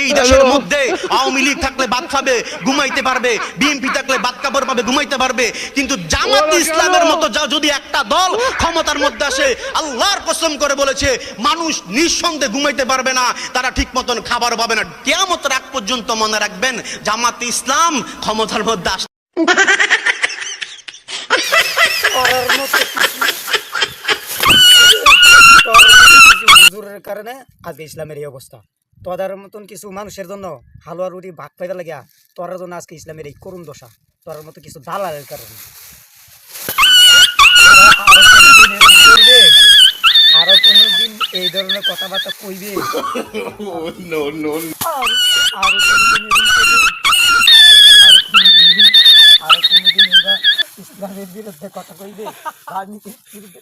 এই দেশের মধ্যে আওয়ামী লীগ থাকলে ভাত খাবে, ঘুমাইতে পারবে, বিএনপি থাকলে ভাত কাপড় পাবে, ঘুমাইতে পারবে, কিন্তু জামাত ইসলামের মতো যদি একটা দল ক্ষমতার মধ্যে আসে, আল্লাহর কসম করে বলেছে মানুষ নিঃসন্দেহে ঘুমাইতে পারবে না, তারা ঠিক মতন খাবার পাবে না। কিয়ামতের আগ পর্যন্ত মনে রাখবেন, জামাত ইসলাম ক্ষমতার মধ্যে আসে। হুজুরের কারণে আজকে ইসলামের এই অবস্থা। তোদের মতন কিছু মানুষের জন্য হালুয়া রুটি ভাগ পাইতে লাগিয়া তোর জন্য আজকে ইসলামের এই করুণ দশা, তোর মতো কিছু দালালের কারণে। আরো কোনদিন এই ধরনের কথাবার্তা কইবে, আরো কোনদিন এরা ইসলামের বিরুদ্ধে কথা কইবে, রাজনীতির বিরুদ্ধে